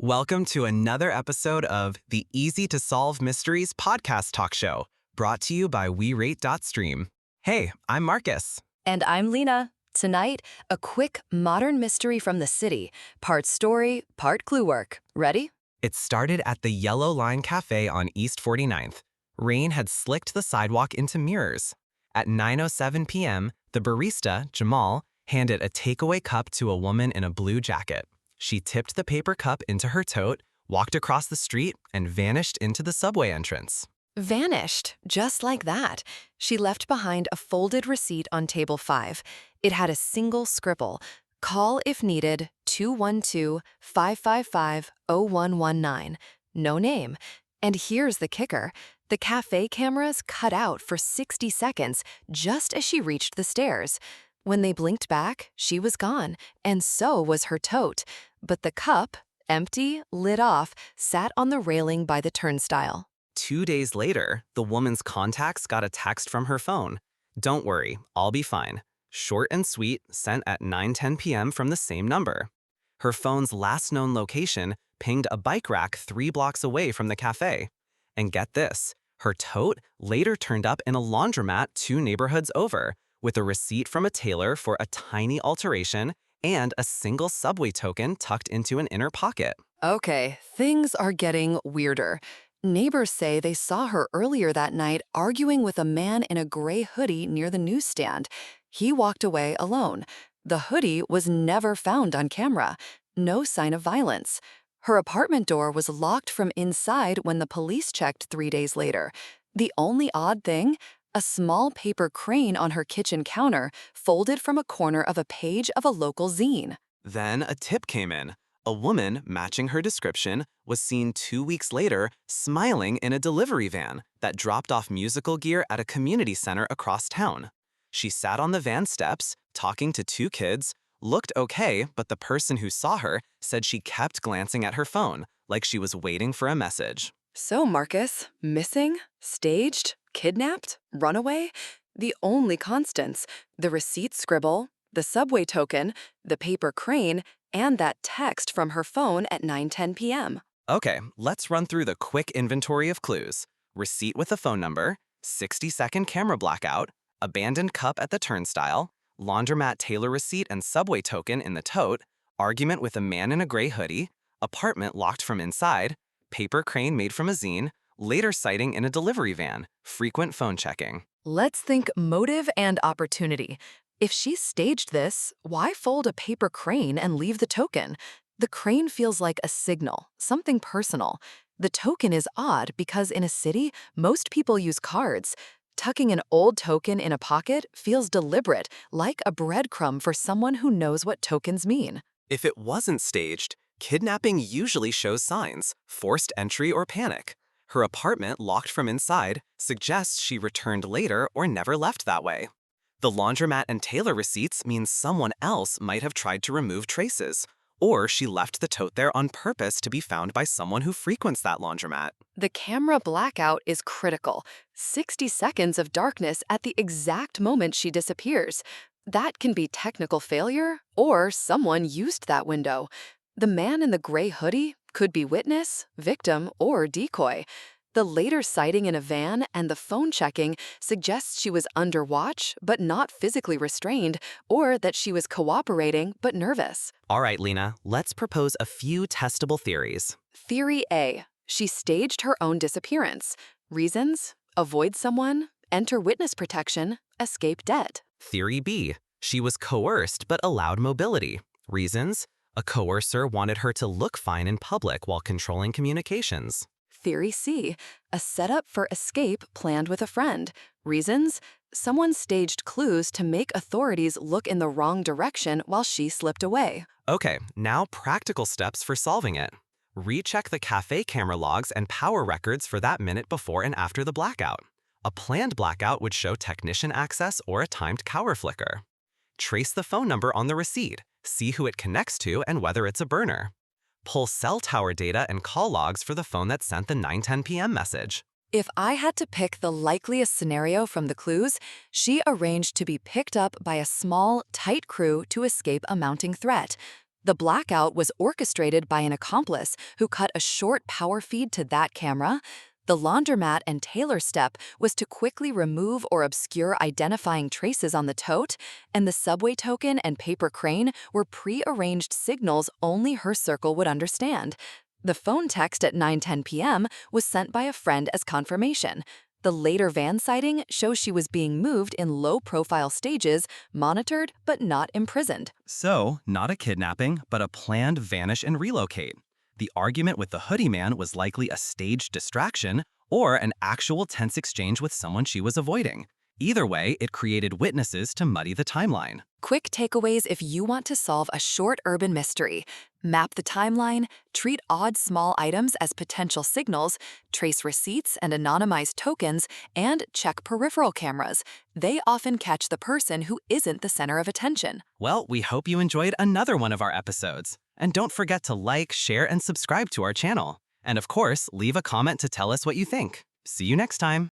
Welcome to another episode of the Easy to Solve Mysteries podcast talk show, brought to you by WeRate.Stream. Hey, I'm Marcus. And I'm Lena. Tonight, a quick modern mystery from the city. Part story, part clue work. Ready? It started at the Yellow Line Cafe on East 49th. Rain had slicked the sidewalk into mirrors. At 9:07 p.m., the barista, Jamal, handed a takeaway cup to a woman in a blue jacket. She tipped the paper cup into her tote, walked across the street, and vanished into the subway entrance. Vanished, just like that. She left behind a folded receipt on table 5. It had a single scribble. Call if needed, 212-555-0119. No name. And here's the kicker. The cafe cameras cut out for 60 seconds just as she reached the stairs. When they blinked back, she was gone, and so was her tote. But the cup, empty, lid off, sat on the railing by the turnstile. 2 days later, the woman's contacts got a text from her phone. "Don't worry, I'll be fine." Short and sweet, sent at 9:10 p.m. from the same number. Her phone's last known location pinged a bike rack 3 blocks away from the cafe. And get this, her tote later turned up in a laundromat 2 neighborhoods over, with a receipt from a tailor for a tiny alteration and a single subway token tucked into an inner pocket. Okay, things are getting weirder. Neighbors say they saw her earlier that night arguing with a man in a gray hoodie near the newsstand. He walked away alone. The hoodie was never found on camera. No sign of violence. Her apartment door was locked from inside when the police checked 3 days later. The only odd thing? A small paper crane on her kitchen counter folded from a corner of a page of a local zine. Then a tip came in. A woman, matching her description, was seen 2 weeks later smiling in a delivery van that dropped off musical gear at a community center across town. She sat on the van steps, talking to 2 kids, looked okay, but the person who saw her said she kept glancing at her phone, like she was waiting for a message. So, Marcus, missing? Staged? Kidnapped? Runaway? The only constants, the receipt scribble, the subway token, the paper crane, and that text from her phone at 9:10 p.m. Okay, let's run through the quick inventory of clues. Receipt with a phone number, 60-second camera blackout, abandoned cup at the turnstile, laundromat tailor receipt and subway token in the tote, argument with a man in a gray hoodie, apartment locked from inside, paper crane made from a zine, later sighting in a delivery van, frequent phone checking. Let's think motive and opportunity. If she staged this, why fold a paper crane and leave the token? The crane feels like a signal, something personal. The token is odd because in a city, most people use cards. Tucking an old token in a pocket feels deliberate, like a breadcrumb for someone who knows what tokens mean. If it wasn't staged, kidnapping usually shows signs, forced entry or panic. Her apartment, locked from inside, suggests she returned later or never left that way. The laundromat and tailor receipts means someone else might have tried to remove traces, or she left the tote there on purpose to be found by someone who frequents that laundromat. The camera blackout is critical. 60 seconds of darkness at the exact moment she disappears. That can be technical failure, or someone used that window. The man in the gray hoodie could be witness, victim, or decoy. The later sighting in a van and the phone checking suggests she was under watch but not physically restrained, or that she was cooperating but nervous. All right, Lena, let's propose a few testable theories. Theory A. She staged her own disappearance. Reasons? Avoid someone, enter witness protection, escape debt. Theory B. She was coerced but allowed mobility. Reasons? A coercer wanted her to look fine in public while controlling communications. Theory C. A setup for escape planned with a friend. Reasons? Someone staged clues to make authorities look in the wrong direction while she slipped away. Okay, now practical steps for solving it. Recheck the cafe camera logs and power records for that minute before and after the blackout. A planned blackout would show technician access or a timed power flicker. Trace the phone number on the receipt, see who it connects to and whether it's a burner. Pull cell tower data and call logs for the phone that sent the 9:10 p.m. message. If I had to pick the likeliest scenario from the clues, she arranged to be picked up by a small, tight crew to escape a mounting threat. The blackout was orchestrated by an accomplice who cut a short power feed to that camera. The laundromat and tailor step was to quickly remove or obscure identifying traces on the tote, and the subway token and paper crane were pre-arranged signals only her circle would understand. The phone text at 9:10 p.m. was sent by a friend as confirmation. The later van sighting shows she was being moved in low-profile stages, monitored but not imprisoned. So, not a kidnapping, but a planned vanish and relocate. The argument with the hoodie man was likely a staged distraction or an actual tense exchange with someone she was avoiding. Either way, it created witnesses to muddy the timeline. Quick takeaways if you want to solve a short urban mystery. Map the timeline, treat odd small items as potential signals, trace receipts and anonymize tokens, and check peripheral cameras. They often catch the person who isn't the center of attention. Well, we hope you enjoyed another one of our episodes. And don't forget to like, share, and subscribe to our channel. And of course, leave a comment to tell us what you think. See you next time.